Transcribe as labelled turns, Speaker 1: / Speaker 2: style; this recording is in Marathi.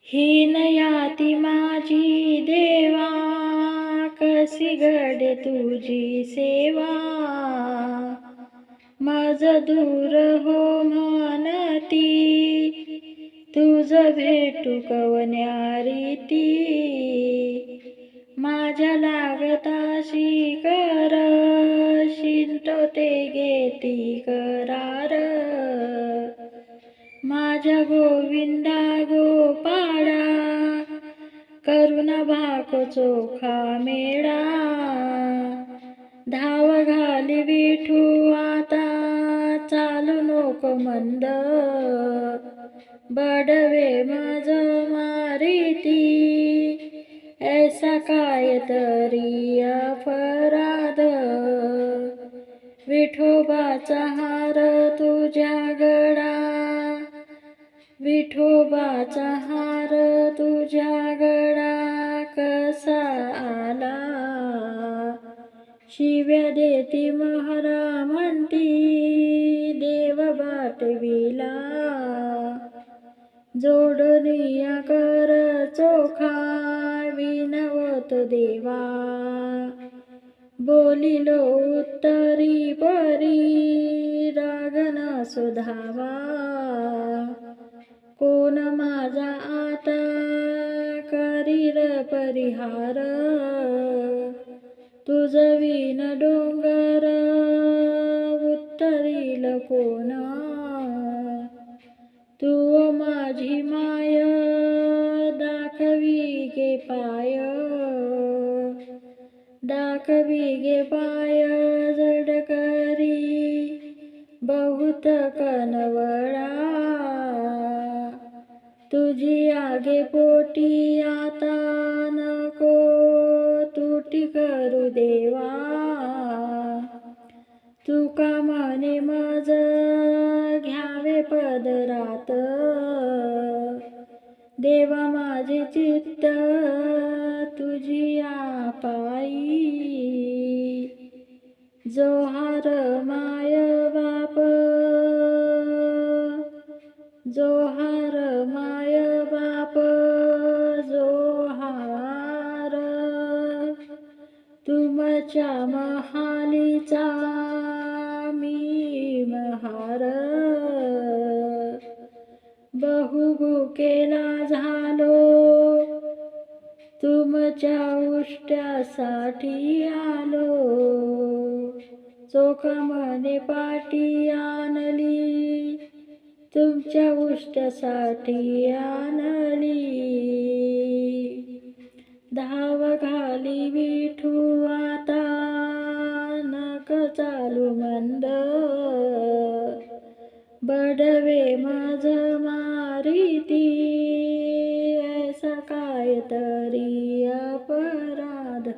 Speaker 1: हीन याती माझी देवा, कशी घडे तुझी सेवा. मज दूर हो म्हणती, तुझ भेटू कवन्या रीती. माझ्या लागताशी कर, शिंतो ते घेती करार. माझ्या गोविंदा गोपाळा, करुणा भाक चोखा मेळा. धाव घाली विठू आता, चालू नको मंद. बडवे मज मारिती, ऐसा काय तरी अपराध. विठोबाचा हार तुझ्या गळा, विठोबाचा हार तुझ्या गळा कसा आला. शिव्या देती महारा म्हणती, देव बाटविला. जोडनिया कर चोखा, विनवत देवा. बोलिलो उत्तरी परी, राग न सुधावा. कोण माझा आता करील परिहार. तुझ विन डोंगर उत्तरील कोण. तू माझी माय दाखवी गे पाय. दाखवी गे पाय जड करी, बहुत कनवळा. तुझी आगे पोटी आता नको तुटी करू देवा. तुका म्हणे मज घ्यावे पदरात. देवा माझे चित्त तुझी पायी. जोहार माय बाप, जोहार माय बाप जोहार. तुमच्या महालीचा मी महार. बहु भुकेला झालो, तुमच्या उष्ट्यासाठी आलो. चोखा म्हणे पाठी आणली, तुमच्या उष्ट्यासाठी आणली. धाव घाली विठू आता, नक चालू मंद. बडवे मज मारिती, ऐसा काय तरी अपराध.